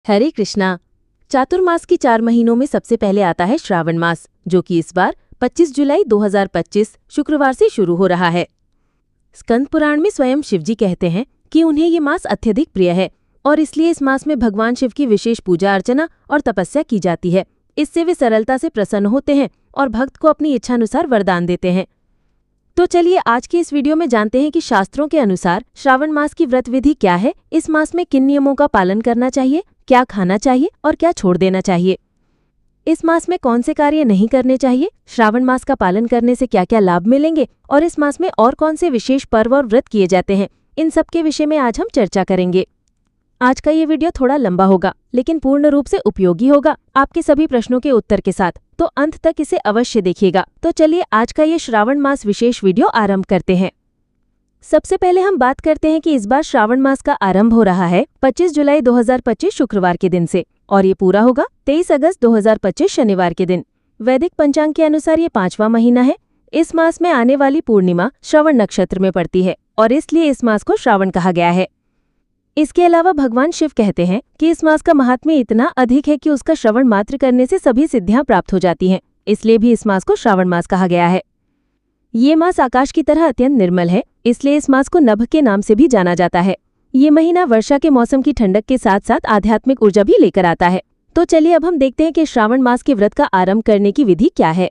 हरे कृष्णा। चातुर्मास की 4 महीनों में सबसे पहले आता है श्रावण मास, जो कि इस बार 25 जुलाई 2025 शुक्रवार से शुरू हो रहा है। स्कंद पुराण में स्वयं शिवजी कहते हैं कि उन्हें ये मास अत्यधिक प्रिय है और इसलिए इस मास में भगवान शिव की विशेष पूजा अर्चना और तपस्या की जाती है। इससे वे सरलता से प्रसन्न होते हैं और भक्त को अपनी इच्छानुसार वरदान देते हैं। तो चलिए आज के इस वीडियो में जानते हैं कि शास्त्रों के अनुसार श्रावण मास की व्रत विधि क्या है, इस मास में किन नियमों का पालन करना चाहिए, क्या खाना चाहिए और क्या छोड़ देना चाहिए। इस मास में कौन से कार्य नहीं करने चाहिए, श्रावण मास का पालन करने से क्या क्या लाभ मिलेंगे और इस मास में और कौन से विशेष पर्व और व्रत किए जाते हैं, इन सब के विषय में आज हम चर्चा करेंगे। आज का ये वीडियो थोड़ा लंबा होगा लेकिन पूर्ण रूप से उपयोगी होगा आपके सभी प्रश्नों के उत्तर के साथ, तो अंत तक इसे अवश्य देखिएगा। तो चलिए आज का ये श्रावण मास विशेष वीडियो आरंभ करते हैं। सबसे पहले हम बात करते हैं कि इस बार श्रावण मास का आरंभ हो रहा है 25 जुलाई 2025 शुक्रवार के दिन से और ये पूरा होगा 23 अगस्त 2025 शनिवार के दिन। वैदिक पंचांग के अनुसार ये 5वां महीना है। इस मास में आने वाली पूर्णिमा श्रवण नक्षत्र में पड़ती है और इसलिए इस मास को श्रावण कहा गया है। इसके अलावा भगवान शिव कहते हैं कि इस मास का महात्म्य इतना अधिक है कि उसका श्रवण मात्र करने से सभी सिद्धियां प्राप्त हो जाती हैं, इसलिए भी इस मास को श्रावण मास कहा गया है। ये मास आकाश की तरह अत्यंत निर्मल है, इसलिए इस मास को नभ के नाम से भी जाना जाता है। ये महीना वर्षा के मौसम की ठंडक के साथ साथ आध्यात्मिक ऊर्जा भी लेकर आता है। तो चलिए अब हम देखते हैं कि श्रावण मास के व्रत का आरंभ करने की विधि क्या है।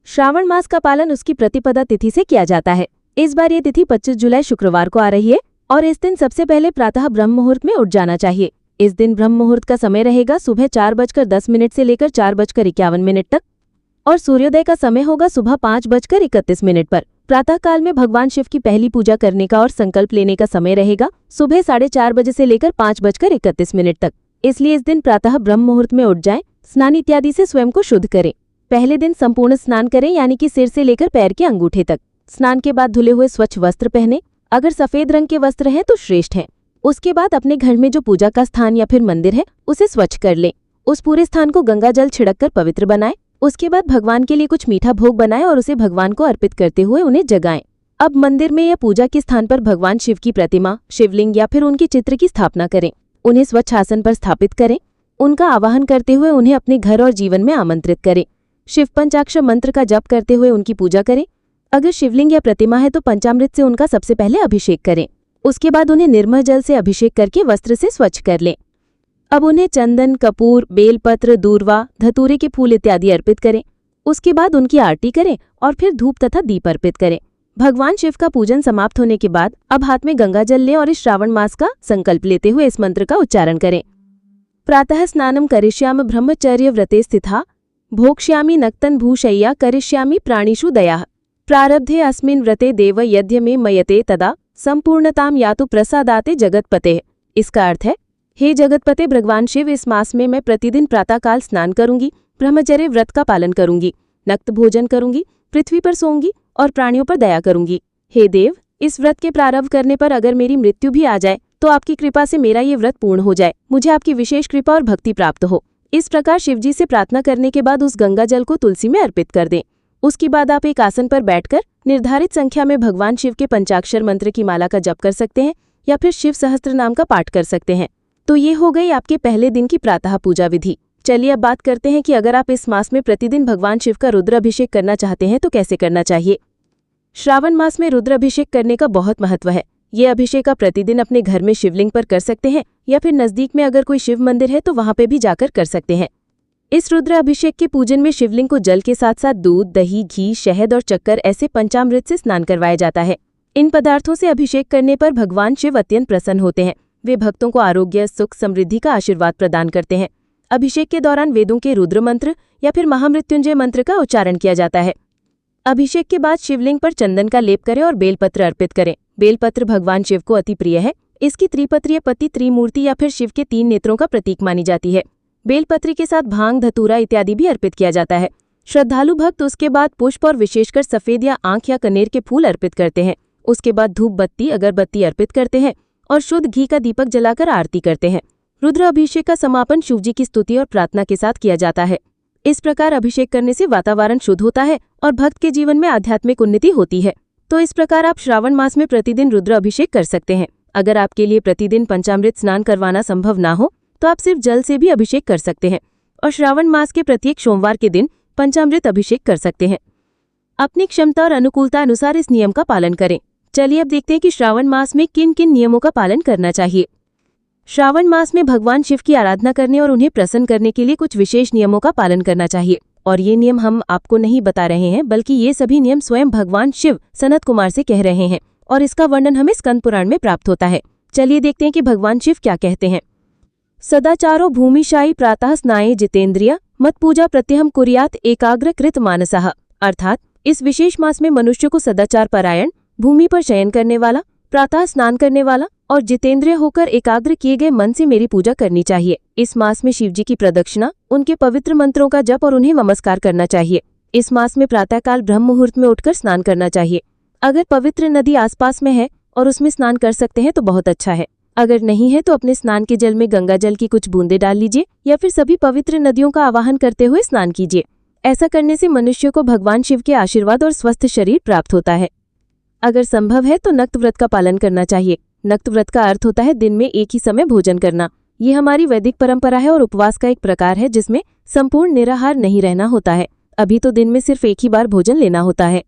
श्रावण मास का पालन उसकी प्रतिपदा तिथि से किया जाता है। इस बार ये तिथि 25 जुलाई शुक्रवार को आ रही है और इस दिन सबसे पहले प्रातः ब्रह्म मुहूर्त में उठ जाना चाहिए। इस दिन ब्रह्म मुहूर्त का समय रहेगा सुबह 4:10 से लेकर 4:51 तक और सूर्योदय का समय होगा सुबह 5:31 पर। प्रातः काल में भगवान शिव की पहली पूजा करने का और संकल्प लेने का समय रहेगा सुबह 4:30 बजे से लेकर 5:31 तक। इसलिए इस दिन प्रातः ब्रह्म मुहूर्त में उठ जाएं, स्नान इत्यादि से स्वयं को शुद्ध करें। पहले दिन संपूर्ण स्नान करें, यानी कि सिर से लेकर पैर के अंगूठे तक। स्नान के बाद धुले हुए स्वच्छ वस्त्र पहने, अगर सफेद रंग के वस्त्र हैं तो श्रेष्ठ हैं। उसके बाद अपने घर में जो पूजा का स्थान या फिर मंदिर है उसे स्वच्छ कर लें। उस पूरे स्थान को गंगा जल छिड़ककर पवित्र बनाएं। उसके बाद भगवान के लिए कुछ मीठा भोग बनाएं और उसे भगवान को अर्पित करते हुए उन्हें जगाएं। अब मंदिर में या पूजा के स्थान पर भगवान शिव की प्रतिमा, शिवलिंग या फिर उनके चित्र की स्थापना करें। उन्हें स्वच्छ आसन पर स्थापित करें। उनका आवाहन करते हुए उन्हें अपने घर और जीवन में आमंत्रित करें। शिव पंचाक्षर मंत्र का जप करते हुए उनकी पूजा करें। अगर शिवलिंग या प्रतिमा है तो पंचामृत से उनका सबसे पहले अभिषेक करें। उसके बाद उन्हें निर्मल जल से अभिषेक करके वस्त्र से स्वच्छ कर लें। अब उन्हें चंदन, कपूर, बेलपत्र, दूर्वा, धतूरे के फूल इत्यादि अर्पित करें। उसके बाद उनकी आरती करें और फिर धूप तथा दीप अर्पित करें। भगवान शिव का पूजन समाप्त होने के बाद अब हाथ में गंगा जल लें और इस श्रावण मास का संकल्प लेते हुए इस मंत्र का उच्चारण करें। प्रातः स्नानम करिष्यामि ब्रह्मचर्य व्रते स्थिता, भोक्ष्यामि नक्तन भूशय्या करिष्यामि प्राणिषु दयाः। प्रारब्धे अस्मिन् व्रते देव यद्य में मयते तदा संपूर्णताम यातु प्रसादाते जगतपते। इसका अर्थ है, हे जगतपते भगवान शिव, इस मास में मैं प्रतिदिन प्रातःकाल स्नान करूंगी, ब्रह्मचर्य व्रत का पालन करूंगी, नक्त भोजन करूंगी, पृथ्वी पर सोऊंगी और प्राणियों पर दया करूंगी। हे देव, इस व्रत के प्रारंभ करने पर अगर मेरी मृत्यु भी आ जाए तो आपकी कृपा से मेरा ये व्रत पूर्ण हो जाए, मुझे आपकी विशेष कृपा और भक्ति प्राप्त हो। इस प्रकार शिवजी से प्रार्थना करने के बाद उस गंगा जल को तुलसी में अर्पित कर दें। उसके बाद आप एक आसन पर बैठकर निर्धारित संख्या में भगवान शिव के पंचाक्षर मंत्र की माला का जप कर सकते हैं या फिर शिव सहस्त्र नाम का पाठ कर सकते हैं। तो ये हो गई आपके पहले दिन की प्रातः पूजा विधि। चलिए अब बात करते हैं कि अगर आप इस मास में प्रतिदिन भगवान शिव का रुद्र अभिषेक करना चाहते हैं तो कैसे करना चाहिए। श्रावण मास में रुद्र अभिषेक करने का बहुत महत्व है। ये अभिषेक आप प्रतिदिन अपने घर में शिवलिंग पर कर सकते हैं या फिर नजदीक में अगर कोई शिव मंदिर है तो वहां पे भी जाकर कर सकते हैं। इस रुद्र अभिषेक के पूजन में शिवलिंग को जल के साथ साथ दूध, दही, घी, शहद और चक्कर ऐसे पंचामृत से स्नान करवाया जाता है। इन पदार्थों से अभिषेक करने पर भगवान शिव अत्यंत प्रसन्न होते हैं। वे भक्तों को आरोग्य, सुख, समृद्धि का आशीर्वाद प्रदान करते हैं। अभिषेक के दौरान वेदों के रुद्र मंत्र या फिर महामृत्युंजय मंत्र का उच्चारण किया जाता है। अभिषेक के बाद शिवलिंग पर चंदन का लेप करें और बेलपत्र अर्पित करें। बेलपत्र भगवान शिव को अति प्रिय है। इसकी त्रिपत्रीय पत्ती त्रिमूर्ति या फिर शिव के 3 नेत्रों का प्रतीक मानी जाती है। बेलपत्री के साथ भांग, धतूरा इत्यादि भी अर्पित किया जाता है। श्रद्धालु भक्त उसके बाद पुष्प और विशेषकर सफेद या आंख या कनेर के फूल अर्पित करते हैं। उसके बाद धूप बत्ती, अगरबत्ती अर्पित करते हैं और शुद्ध घी का दीपक जलाकर आरती करते हैं। रुद्र अभिषेक का समापन शिवजी की स्तुति और प्रार्थना के साथ किया जाता है। इस प्रकार अभिषेक करने से वातावरण शुद्ध होता है और भक्त के जीवन में आध्यात्मिक उन्नति होती है। तो इस प्रकार आप श्रावण मास में प्रतिदिन रुद्र अभिषेक कर सकते हैं। अगर आपके लिए प्रतिदिन पंचामृत स्नान करवाना संभव ना हो तो आप सिर्फ जल से भी अभिषेक कर सकते हैं और श्रावण मास के प्रत्येक सोमवार के दिन पंचामृत अभिषेक कर सकते हैं। अपनी क्षमता और अनुकूलता अनुसार इस नियम का पालन करें। चलिए अब देखते हैं कि श्रावण मास में किन किन नियमों का पालन करना चाहिए। श्रावण मास में भगवान शिव की आराधना करने और उन्हें प्रसन्न करने के लिए कुछ विशेष नियमों का पालन करना चाहिए। और ये नियम हम आपको नहीं बता रहे हैं, बल्कि ये सभी नियम स्वयं भगवान शिव सनत कुमार से कह रहे हैं और इसका वर्णन हमें स्कंद पुराण में प्राप्त होता है। चलिए देखते हैं कि भगवान शिव क्या कहते हैं। सदाचारो भूमिशायी प्रातः स्नाये जितेंद्रिय मत पूजा प्रत्यहम कुर्यात एकाग्र कृत मानसः। अर्थात इस विशेष मास में मनुष्य को सदाचार परायण, भूमि पर शयन करने वाला, प्रातः स्नान करने वाला और जितेंद्रिय होकर एकाग्र किए गए मन से मेरी पूजा करनी चाहिए। इस मास में शिवजी की प्रदक्षिणा, उनके पवित्र मंत्रों का जप और उन्हें नमस्कार करना चाहिए। इस मास में प्रातःकाल ब्रह्म मुहूर्त में उठकर स्नान करना चाहिए। अगर पवित्र नदी आसपास में है और उसमें स्नान कर सकते हैं तो बहुत अच्छा है। अगर नहीं है तो अपने स्नान के जल में गंगा जल की कुछ बूंदें डाल लीजिए या फिर सभी पवित्र नदियों का आवाहन करते हुए स्नान कीजिए। ऐसा करने से मनुष्य को भगवान शिव के आशीर्वाद और स्वस्थ शरीर प्राप्त होता है। अगर संभव है तो नक्त व्रत का पालन करना चाहिए। नक्त व्रत का अर्थ होता है दिन में एक ही समय भोजन करना। ये हमारी वैदिक परंपरा है और उपवास का एक प्रकार है जिसमें संपूर्ण निराहार नहीं रहना होता है। अभी तो दिन में सिर्फ एक ही बार भोजन लेना होता है।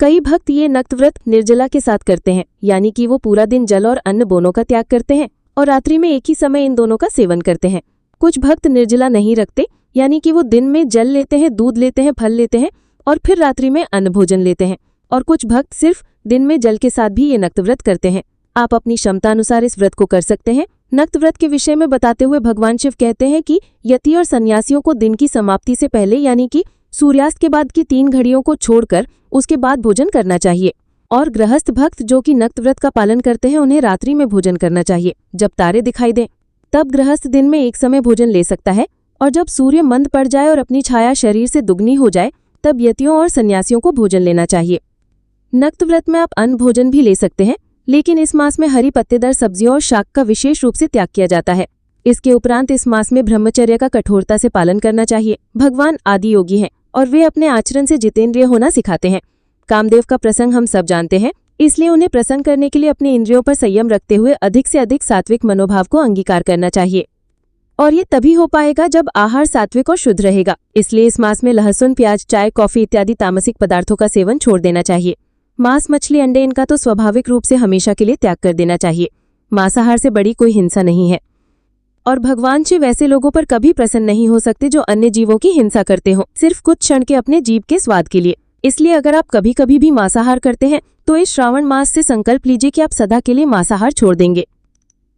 कई भक्त ये नक्त व्रत निर्जला के साथ करते हैं, यानी कि वो पूरा दिन जल और अन्न दोनों का त्याग करते हैं और रात्रि में एक ही समय इन दोनों का सेवन करते हैं। कुछ भक्त निर्जला नहीं रखते, यानी कि वो दिन में जल लेते हैं, दूध लेते हैं, फल लेते हैं और फिर रात्रि में अन्न भोजन लेते हैं। और कुछ भक्त सिर्फ दिन में जल के साथ भी ये नक्त व्रत करते हैं। आप अपनी क्षमता अनुसार इस व्रत को कर सकते हैं। नक्त व्रत के विषय में बताते हुए भगवान शिव कहते हैं कि यति और सन्यासियों को दिन की समाप्ति से पहले, यानी कि सूर्यास्त के बाद की 3 घड़ियों को छोड़कर उसके बाद भोजन करना चाहिए। और गृहस्थ भक्त जो कि नक्त व्रत का पालन करते हैं उन्हें रात्रि में भोजन करना चाहिए। जब तारे दिखाई दें तब गृहस्थ दिन में एक समय भोजन ले सकता है और जब सूर्य मंद पड़ जाए और अपनी छाया शरीर से दुगनी हो जाए तब यतियों और सन्यासियों को भोजन लेना चाहिए। नक्त व्रत में आप अन्न भोजन भी ले सकते हैं, लेकिन इस मास में हरी पत्तेदार सब्जियों और शाक का विशेष रूप से त्याग किया जाता है। इसके उपरांत इस मास में ब्रह्मचर्य का कठोरता से पालन करना चाहिए। भगवान आदि योगी हैं और वे अपने आचरण से जितेंद्रिय होना सिखाते हैं। कामदेव का प्रसंग हम सब जानते हैं, इसलिए उन्हें प्रसन्न करने के लिए अपने इंद्रियों पर संयम रखते हुए अधिक से अधिक सात्विक मनोभाव को अंगीकार करना चाहिए। और ये तभी हो पाएगा जब आहार सात्विक और शुद्ध रहेगा। इसलिए इस मास में लहसुन, प्याज, चाय, कॉफी इत्यादि तामसिक पदार्थों का सेवन छोड़ देना चाहिए। मांस, मछली, अंडे इनका तो स्वाभाविक रूप से हमेशा के लिए त्याग कर देना चाहिए। मांसाहार से बड़ी कोई हिंसा नहीं है और भगवान शिव ऐसे लोगों पर कभी प्रसन्न नहीं हो सकते जो अन्य जीवों की हिंसा करते हों, सिर्फ कुछ क्षण के अपने जीव के स्वाद के लिए। इसलिए अगर आप कभी कभी भी मांसाहार करते हैं तो इस श्रावण मास से संकल्प लीजिए कि आप सदा के लिए मांसाहार छोड़ देंगे।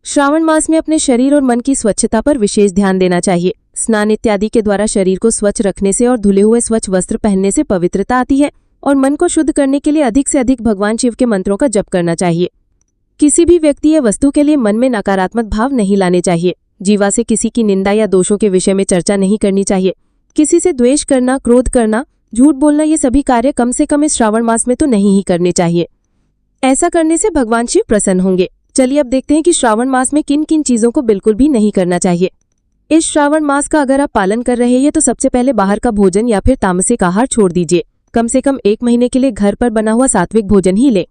श्रावण मास में अपने शरीर और मन की स्वच्छता पर विशेष ध्यान देना चाहिए। स्नान इत्यादि के द्वारा शरीर को स्वच्छ रखने से और धुले हुए स्वच्छ वस्त्र पहनने से पवित्रता आती है और मन को शुद्ध करने के लिए अधिक से अधिक भगवान शिव के मंत्रों का जप करना चाहिए। किसी भी व्यक्ति या वस्तु के लिए मन में नकारात्मक भाव नहीं लाने चाहिए। जीवा से किसी की निंदा या दोषों के विषय में चर्चा नहीं करनी चाहिए। किसी से द्वेष करना, क्रोध करना, झूठ बोलना, ये सभी कार्य कम से कम इस श्रावण मास में तो नहीं ही करने चाहिए। ऐसा करने से भगवान शिव प्रसन्न होंगे। चलिए अब देखते हैं कि श्रावण मास में किन किन चीजों को बिल्कुल भी नहीं करना चाहिए। इस श्रावण मास का अगर आप पालन कर रहे हैं तो सबसे पहले बाहर का भोजन या फिर तामसिक आहार छोड़ दीजिए। कम से कम 1 महीने के लिए घर पर बना हुआ सात्विक भोजन ही लें।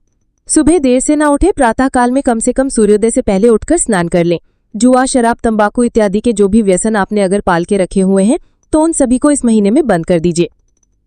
सुबह देर से ना उठे, प्रातः काल में कम से कम सूर्योदय से पहले उठकर स्नान कर लें। जुआ, शराब, तंबाकू इत्यादि के जो भी व्यसन आपने अगर पाल के रखे हुए हैं तो उन सभी को इस महीने में बंद कर दीजिए।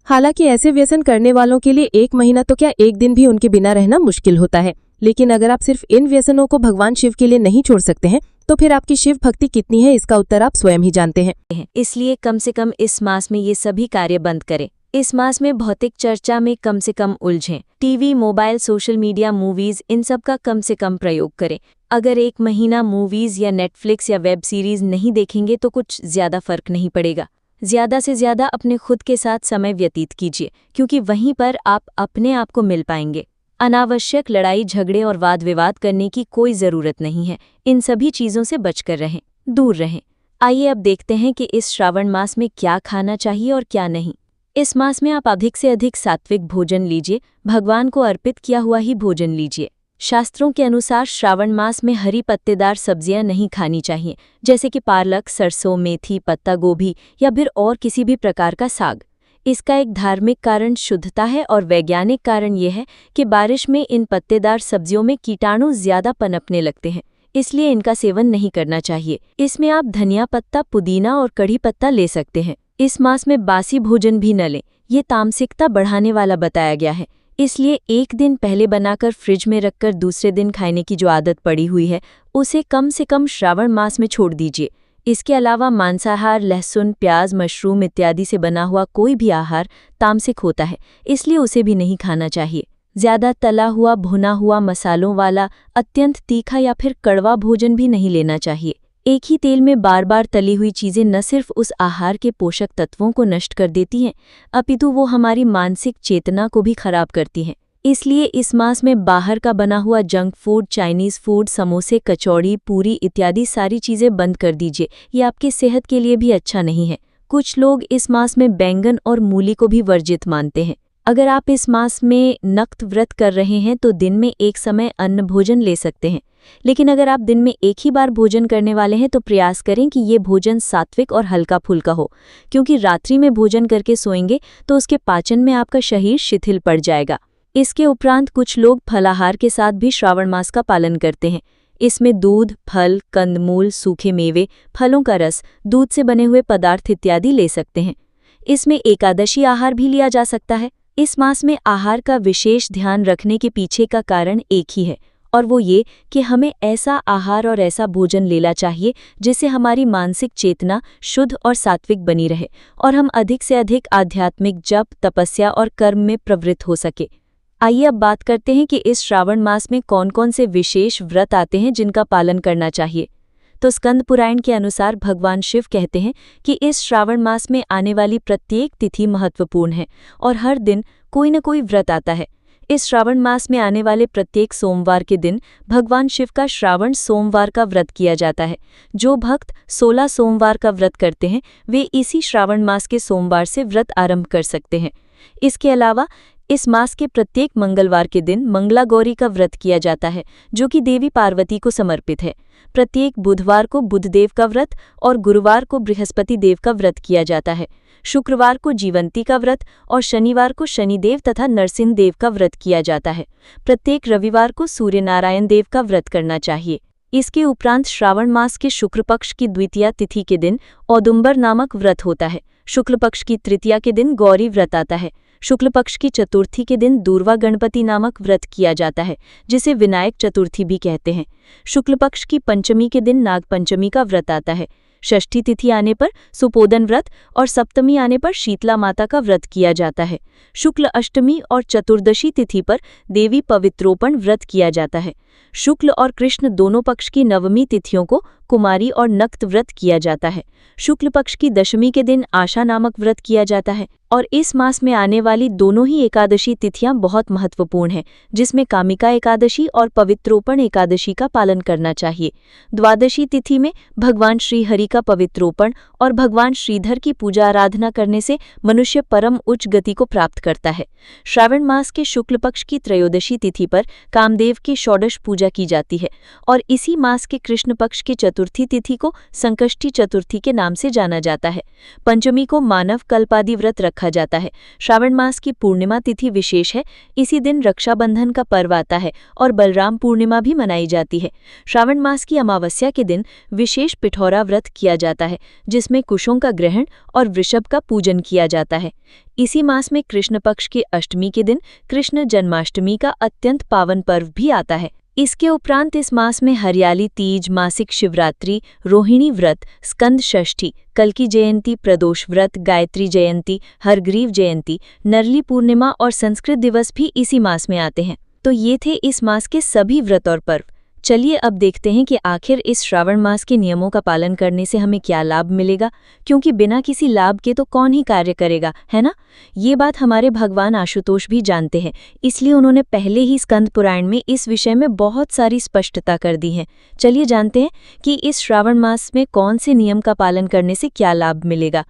हालांकि ऐसे व्यसन करने वालों के लिए 1 महीना तो क्या 1 दिन भी उनके बिना रहना मुश्किल होता है, लेकिन अगर आप सिर्फ इन व्यसनों को भगवान शिव के लिए नहीं छोड़ सकते हैं तो फिर आपकी शिव भक्ति कितनी है इसका उत्तर आप स्वयं ही जानते हैं। इसलिए कम से कम इस मास में ये सभी कार्य बंद करें। इस मास में भौतिक चर्चा में कम से कम उलझें। TV, mobile, social media, movies इन सब का कम से कम प्रयोग करें। अगर 1 महीना मूवीज या नेटफ्लिक्स या वेब सीरीज नहीं देखेंगे तो कुछ ज्यादा फर्क नहीं पड़ेगा। ज्यादा से ज्यादा अपने खुद के साथ समय व्यतीत कीजिए, क्योंकि वहीं पर आप अपने आप को मिल पाएंगे। अनावश्यक लड़ाई झगड़े और वाद विवाद करने की कोई जरूरत नहीं है। इन सभी चीजों से बचकर रहें, दूर रहें। आइए अब देखते हैं कि इस श्रावण मास में क्या खाना चाहिए और क्या नहीं। इस मास में आप अधिक से अधिक सात्विक भोजन लीजिए। भगवान को अर्पित किया हुआ ही भोजन लीजिए। शास्त्रों के अनुसार श्रावण मास में हरी पत्तेदार सब्जियां नहीं खानी चाहिए, जैसे कि पालक, सरसों, मेथी, पत्ता गोभी या फिर और किसी भी प्रकार का साग। इसका एक धार्मिक कारण शुद्धता है और वैज्ञानिक कारण यह है कि बारिश में इन पत्तेदार सब्जियों में कीटाणु ज्यादा पनपने लगते हैं। इसलिए इनका सेवन नहीं करना चाहिए। इसमें आप धनिया पत्ता, पुदीना और कढ़ी पत्ता ले सकते हैं। इस मास में बासी भोजन भी न लें, ये तामसिकता बढ़ाने वाला बताया गया है। इसलिए एक दिन पहले बनाकर फ्रिज में रखकर दूसरे दिन खाने की जो आदत पड़ी हुई है उसे कम से कम श्रावण मास में छोड़ दीजिए। इसके अलावा मांसाहार, लहसुन, प्याज, मशरूम इत्यादि से बना हुआ कोई भी आहार तामसिक होता है, इसलिए उसे भी नहीं खाना चाहिए। ज्यादा तला हुआ, भुना हुआ, मसालों वाला, अत्यंत तीखा या फिर कड़वा भोजन भी नहीं लेना चाहिए। एक ही तेल में बार बार तली हुई चीजें न सिर्फ उस आहार के पोषक तत्वों को नष्ट कर देती हैं, अपितु वो हमारी मानसिक चेतना को भी खराब करती हैं। इसलिए इस मास में बाहर का बना हुआ जंक फूड, चाइनीज फूड, समोसे, कचौड़ी, पूरी इत्यादि सारी चीजें बंद कर दीजिए। ये आपकी सेहत के लिए भी अच्छा नहीं है। कुछ लोग इस मास में बैंगन और मूली को भी वर्जित मानते हैं। अगर आप इस मास में नक्त व्रत कर रहे हैं तो दिन में एक समय अन्न भोजन ले सकते हैं, लेकिन अगर आप दिन में एक ही बार भोजन करने वाले हैं तो प्रयास करें कि ये भोजन सात्विक और हल्का फुल्का हो, क्योंकि रात्रि में भोजन करके सोएंगे तो उसके पाचन में आपका शरीर शिथिल पड़ जाएगा। इसके उपरांत कुछ लोग फलाहार के साथ भी श्रावण मास का पालन करते हैं। इसमें दूध, फल, कंदमूल, सूखे मेवे, फलों का रस, दूध से बने हुए पदार्थ इत्यादि ले सकते हैं। इसमें एकादशी आहार भी लिया जा सकता है। इस मास में आहार का विशेष ध्यान रखने के पीछे का कारण एक ही है, और वो ये कि हमें ऐसा आहार और ऐसा भोजन लेना चाहिए जिससे हमारी मानसिक चेतना शुद्ध और सात्विक बनी रहे और हम अधिक से अधिक आध्यात्मिक जप, तपस्या और कर्म में प्रवृत्त हो सके। आइए अब बात करते हैं कि इस श्रावण मास में कौन कौन से विशेष व्रत आते हैं जिनका पालन करना चाहिए। तो स्कंद पुराण के अनुसार भगवान शिव कहते हैं कि इस श्रावण मास में आने वाली प्रत्येक तिथि महत्वपूर्ण है और हर दिन कोई न कोई व्रत आता है। इस श्रावण मास में आने वाले प्रत्येक सोमवार के दिन भगवान शिव का श्रावण सोमवार का व्रत किया जाता है। जो भक्त 16 सोमवार का व्रत करते हैं वे इसी श्रावण मास के सोमवार से व्रत आरंभ कर सकते हैं। इसके अलावा इस मास के प्रत्येक मंगलवार के दिन मंगला गौरी का व्रत किया जाता है, जो कि देवी पार्वती को समर्पित है। प्रत्येक बुधवार को बुधदेव का व्रत और गुरुवार को बृहस्पति देव का व्रत किया जाता है। शुक्रवार को जीवंती का व्रत और शनिवार को शनिदेव तथा नरसिंह देव का व्रत किया जाता है। प्रत्येक रविवार को सूर्य नारायण देव का व्रत करना चाहिए। इसके उपरांत श्रावण मास के शुक्ल पक्ष की द्वितीया तिथि के दिन औदुंबर नामक व्रत होता है। शुक्ल पक्ष की तृतीया के दिन गौरी व्रत आता है। शुक्ल पक्ष की चतुर्थी के दिन दूर्वा गणपति नामक व्रत किया जाता है, जिसे विनायक चतुर्थी भी कहते हैं। शुक्ल पक्ष की पंचमी के दिन नाग पंचमी का व्रत आता है। षष्ठी तिथि आने पर सुपोदन व्रत और सप्तमी आने पर शीतला माता का व्रत किया जाता है। शुक्ल अष्टमी और चतुर्दशी तिथि पर देवी पवित्रोपण व्रत किया जाता है। शुक्ल और कृष्ण दोनों पक्ष की नवमी तिथियों को कुमारी और नक्त व्रत किया जाता है। शुक्ल पक्ष की दशमी के दिन आशा नामक व्रत किया जाता है। और इस मास में आने वाली दोनों ही एकादशी तिथियां बहुत महत्वपूर्ण हैं, जिसमें कामिका एकादशी और पवित्रोपण एकादशी का पालन करना चाहिए। द्वादशी तिथि में भगवान श्री हरि का पवित्रोपण और भगवान श्रीधर की पूजा आराधना करने से मनुष्य परम उच्च गति को प्राप्त करता है। श्रावण मास के शुक्ल पक्ष की त्रयोदशी तिथि पर कामदेव की षोडश पूजा की जाती है और इसी मास के कृष्ण पक्ष की चतुर्थी तिथि को संकष्टी चतुर्थी के नाम से जाना जाता है। पंचमी को मानव कल्पादि व्रत रखा जाता है। श्रावण मास की पूर्णिमा तिथि विशेष है। इसी दिन रक्षाबंधन का पर्व आता है और बलराम पूर्णिमा भी मनाई जाती है। श्रावण मास की अमावस्या के दिन विशेष पिठौरा व्रत किया जाता है, जिसमें कुशों का ग्रहण और वृषभ का पूजन किया जाता है। इसी मास में कृष्ण पक्ष की अष्टमी के दिन कृष्ण जन्माष्टमी का अत्यंत पावन पर्व भी आता है। इसके उपरांत इस मास में हरियाली तीज, मासिक शिवरात्रि, रोहिणी व्रत, स्कंद षष्ठी, कल्की जयंती, प्रदोष व्रत, गायत्री जयंती, हरग्रीव जयंती, नरली पूर्णिमा और संस्कृत दिवस भी इसी मास में आते हैं। तो ये थे इस मास के सभी व्रत और पर्व। चलिए अब देखते हैं कि आखिर इस श्रावण मास के नियमों का पालन करने से हमें क्या लाभ मिलेगा, क्योंकि बिना किसी लाभ के तो कौन ही कार्य करेगा, है ना। ये बात हमारे भगवान आशुतोष भी जानते हैं, इसलिए उन्होंने पहले ही स्कंद पुराण में इस विषय में बहुत सारी स्पष्टता कर दी है। चलिए जानते हैं कि इस श्रावण मास में कौन से नियम का पालन करने से क्या लाभ मिलेगा।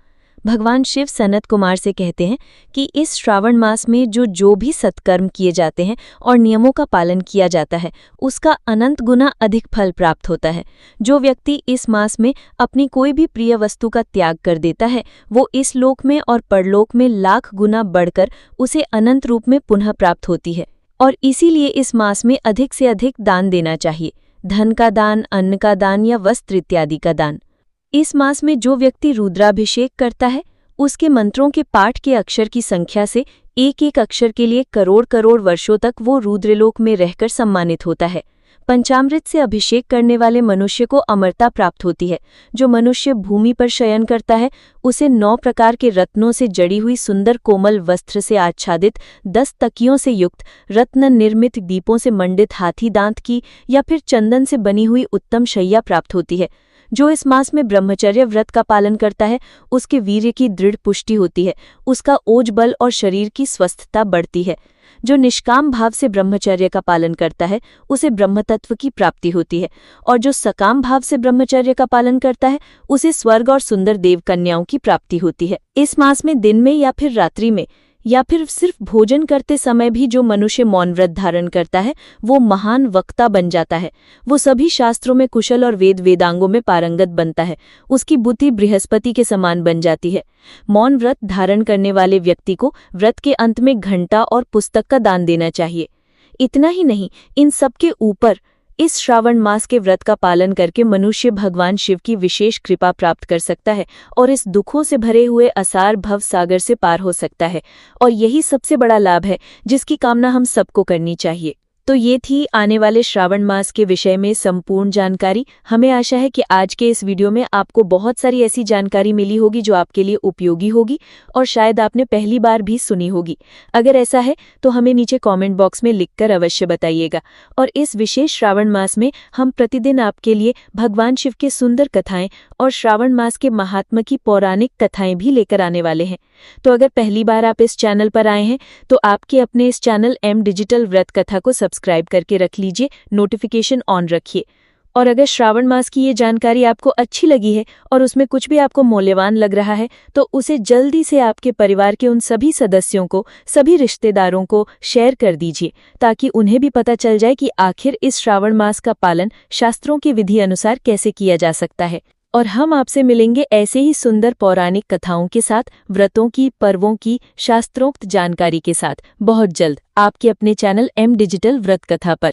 भगवान शिव सनत कुमार से कहते हैं कि इस श्रावण मास में जो भी सत्कर्म किए जाते हैं और नियमों का पालन किया जाता है, उसका अनंत गुना अधिक फल प्राप्त होता है। जो व्यक्ति इस मास में अपनी कोई भी प्रिय वस्तु का त्याग कर देता है, वो इस लोक में और परलोक में लाख गुना बढ़कर उसे अनंत रूप में पुनः प्राप्त होती है। और इसीलिए इस मास में अधिक से अधिक दान देना चाहिए। धन का दान, अन्न का दान या वस्त्र इत्यादि का दान। इस मास में जो व्यक्ति रुद्राभिषेक करता है उसके मंत्रों के पाठ के अक्षर की संख्या से एक एक अक्षर के लिए करोड़ करोड़ वर्षों तक वो रुद्रलोक में रहकर सम्मानित होता है। पंचामृत से अभिषेक करने वाले मनुष्य को अमरता प्राप्त होती है। जो मनुष्य भूमि पर शयन करता है उसे 9 प्रकार के रत्नों से जड़ी हुई सुंदर कोमल वस्त्र से आच्छादित 10 तकियों से युक्त रत्न निर्मित दीपों से मंडित हाथी दांत की या फिर चंदन से बनी हुई उत्तम शैया प्राप्त होती है। जो इस मास में ब्रह्मचर्य व्रत का पालन करता है उसके वीर्य की दृढ़ पुष्टि होती है, उसका ओज बल और शरीर की स्वस्थता बढ़ती है। जो निष्काम भाव से ब्रह्मचर्य का पालन करता है उसे ब्रह्मतत्व की प्राप्ति होती है, और जो सकाम भाव से ब्रह्मचर्य का पालन करता है उसे स्वर्ग और सुंदर देव कन्याओं की प्राप्ति होती है। इस मास में दिन में या फिर रात्रि में या फिर सिर्फ भोजन करते समय भी जो मनुष्य मौन व्रत धारण करता है वो महान वक्ता बन जाता है। वो सभी शास्त्रों में कुशल और वेदांगों में पारंगत बनता है। उसकी बुद्धि बृहस्पति के समान बन जाती है। मौन व्रत धारण करने वाले व्यक्ति को व्रत के अंत में घंटा और पुस्तक का दान देना चाहिए। इतना ही नहीं, इन सब के ऊपर इस श्रावण मास के व्रत का पालन करके मनुष्य भगवान शिव की विशेष कृपा प्राप्त कर सकता है और इस दुखों से भरे हुए असार भव सागर से पार हो सकता है। और यही सबसे बड़ा लाभ है जिसकी कामना हम सबको करनी चाहिए। तो ये थी आने वाले श्रावण मास के विषय में संपूर्ण जानकारी। हमें आशा है कि आज के इस वीडियो में आपको बहुत सारी ऐसी जानकारी मिली होगी जो आपके लिए उपयोगी होगी और शायद आपने पहली बार भी सुनी होगी। अगर ऐसा है तो हमें नीचे कमेंट बॉक्स में लिखकर अवश्य बताइएगा। और इस विशेष श्रावण मास में हम प्रतिदिन आपके लिए भगवान शिव के सुंदर कथाएं और श्रावण मास के महात्मा की पौराणिक कथाएं भी लेकर आने वाले हैं। तो अगर पहली बार आप इस चैनल पर आए हैं तो आपके अपने इस चैनल एम डिजिटल व्रत कथा को सब्सक्राइब करके रख लीजिए, नोटिफिकेशन ऑन रखिए। और अगर श्रावण मास की ये जानकारी आपको अच्छी लगी है और उसमें कुछ भी आपको मूल्यवान लग रहा है तो उसे जल्दी से आपके परिवार के उन सभी सदस्यों को, सभी रिश्तेदारों को शेयर कर दीजिए ताकि उन्हें भी पता चल जाए कि आखिर इस श्रावण मास का पालन शास्त्रों की विधि अनुसार कैसे किया जा सकता है। और हम आपसे मिलेंगे ऐसे ही सुंदर पौराणिक कथाओं के साथ, व्रतों की, पर्वों की, शास्त्रोक्त जानकारी के साथ बहुत जल्द आपके अपने चैनल एम डिजिटल व्रत कथा पर।